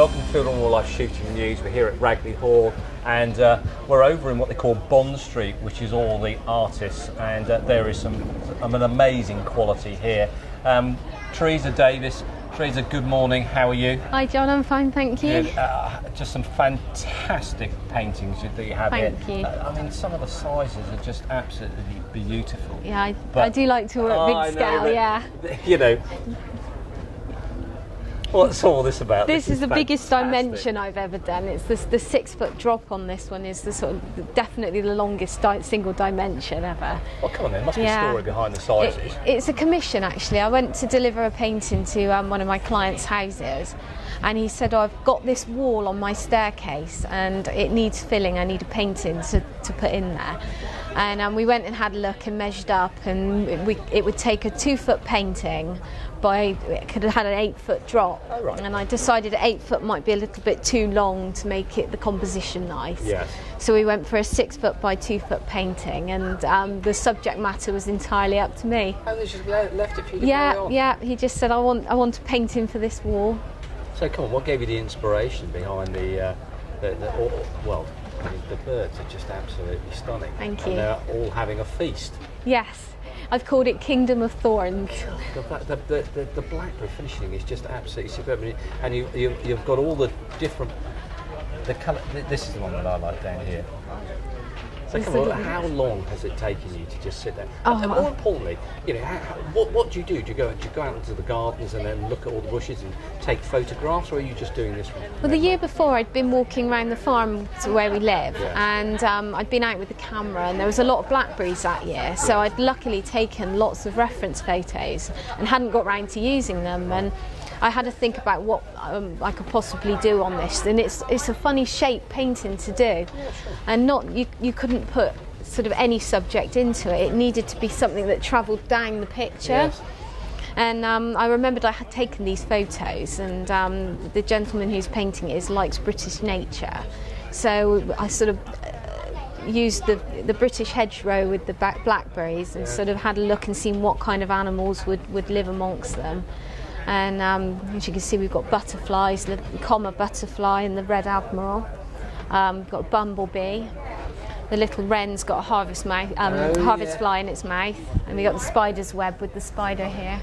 Welcome to Field and Wildlife Shooting News. We're here at Ragley Hall, and we're over in what they call Bond Street, which is all the artists, and there is an amazing quality here. Teresa Davis. Teresa, good morning. How are you? Hi John, I'm fine, thank you. Good. Just some fantastic paintings that you have here. Thank you. I mean, some of the sizes are just absolutely beautiful. Yeah, I do like to work big scale, yeah. You know, what's all this about? This is the biggest dimension I've ever done. It's the 6 foot drop on this one is the sort of definitely the longest single dimension ever. Well, come on, there must be a story behind the sizes. It's a commission actually. I went to deliver a painting to one of my clients' houses, and he said, I've got this wall on my staircase and it needs filling. I need a painting to put in there. And we went and had a look and measured up, and it would take a 2 foot painting it could have had an 8 foot drop. Oh, right. And I decided 8 foot might be a little bit too long to make it the composition nice. Yes. So we went for a 6 foot by 2 foot painting, and the subject matter was entirely up to me. And they just left it for you to carry on? Yeah, he just said, I want a painting for this wall. So come on, what gave you the inspiration behind the birds are just absolutely stunning. Thank you. And they're all having a feast. Yes, I've called it Kingdom of Thorns. The blackberry finishing is just absolutely superb, and you've got all the different colour. This is the one that I like down here. So come on, how long has it taken you to just sit there? And more importantly, you know, what do you do? Do you go out into the gardens and then look at all the bushes and take photographs, or are you just doing this one? Well, the year before I'd been walking around the farm to where we live, and I'd been out with the camera, and there was a lot of blackberries that year, so I'd luckily taken lots of reference photos and hadn't got round to using them. And I had to think about what I could possibly do on this, and it's a funny shape painting to do, and you couldn't put sort of any subject into it. It needed to be something that travelled down the picture. Yes. And I remembered I had taken these photos, and the gentleman who's painting it likes British nature, so I sort of used the British hedgerow with the blackberries and sort of had a look and seen what kind of animals would live amongst them. And as you can see, we've got butterflies, the comma butterfly and the red admiral. We've got a bumblebee. The little wren's got a harvest fly in its mouth. And we've got the spider's web with the spider here.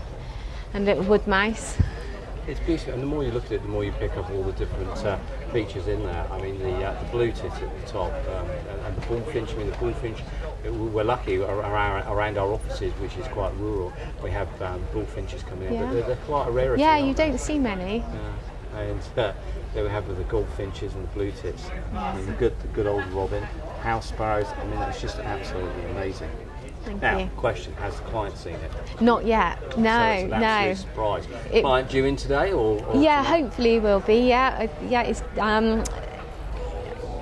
And little wood mouse. It's beautiful, and the more you look at it, the more you pick up all the different features in there. I mean, the blue tit at the top, and the bullfinch. I mean, the bullfinch, we're lucky around our offices, which is quite rural, we have bullfinches coming in, but they're quite a rarity. Yeah, you don't see many. And there we have the goldfinches and the blue tits. I mean, the good old robin, house sparrows. I mean, it's just absolutely amazing. Thank you. Question, has the client seen it? Not yet, no, So it's an absolute surprise. Client due in today, or yeah, tomorrow? hopefully he will be, it's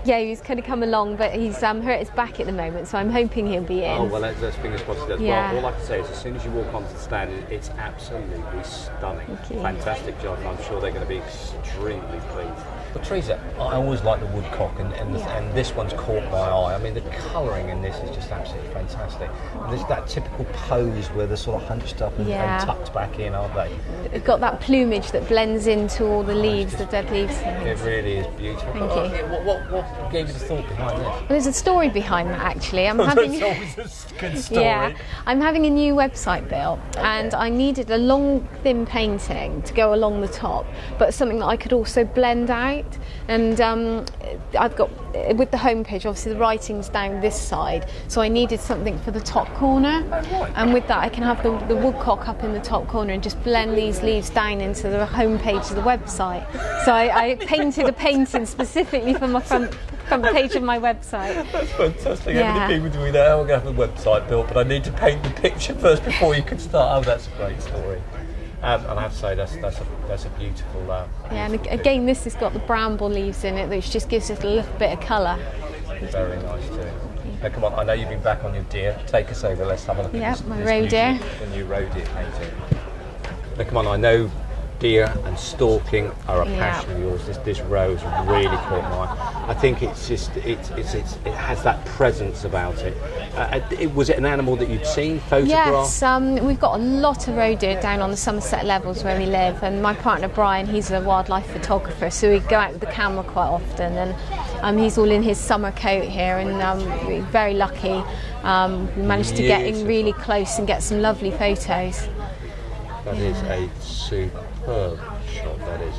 he's kind of come along, but he's hurt his back at the moment, so I'm hoping he'll be in. Oh, well, let's fingers crossed he does. Yeah. Well, all I can say is as soon as you walk onto the stand, it's absolutely stunning. Thank you. Fantastic job, and I'm sure they're going to be extremely pleased. But Teresa, I always like the woodcock, and this one's caught my eye. I mean, the colouring in this is just absolutely fantastic. And there's that typical pose where they're sort of hunched up and tucked back in, aren't they? It's got that plumage that blends into all the leaves, the dead leaves. It really is beautiful. Thank you. What gave you the thought behind this? Well, there's a story behind that actually. It's always a good story. Yeah, I'm having a new website built, and I needed a long, thin painting to go along the top, but something that I could also blend out. And I've got, with the homepage, obviously the writing's down this side, so I needed something for the top corner. And with that, I can have the woodcock up in the top corner and just blend these leaves down into the homepage of the website. So I painted a painting specifically for my front page of my website. That's fantastic. How many people do we know? I'm going to have a website built, but I need to paint the picture first before you can start. Oh, that's a great story. And I have to say that's a beautiful. And again, this has got the bramble leaves in it, which just gives it a little bit of colour. Very nice too. Now, come on, I know you've been back on your deer. Take us over. Let's have a look at this. My roe deer. The new roe deer painting. Now, come on, I know deer and stalking are a Yeah. passion of yours. This roe's really caught my eye. I think it's just it has that presence about it. Was it an animal that you'd seen photographed? Yes, we've got a lot of roe deer down on the Somerset Levels where we live, and my partner Brian, he's a wildlife photographer, so we go out with the camera quite often, and he's all in his summer coat here, and we're very lucky. We managed to get in really close and get some lovely photos. That is a superb shot, that is.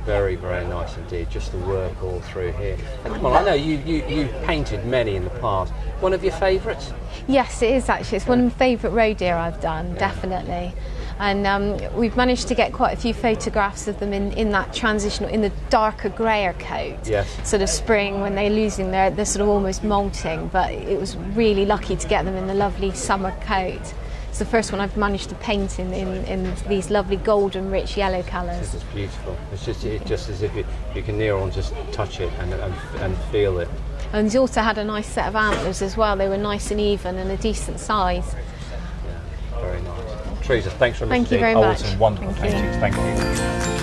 Very, very nice indeed. Just the work all through here. And come on, I know you've painted many in the past. One of your favourites? Yes, it is actually. It's one of my favourite roe deer I've done, definitely. And we've managed to get quite a few photographs of them in that transitional, in the darker greyer coat. Yes. Sort of spring when they're losing they're sort of almost molting, but it was really lucky to get them in the lovely summer coat. It's the first one I've managed to paint in these lovely golden rich yellow colours. This is beautiful. It's just as if you can near on just touch it and feel it. And he also had a nice set of antlers as well. They were nice and even and a decent size. Yeah, very nice. Teresa, thanks very much. Thank you very much. Some wonderful paintings. Thank you.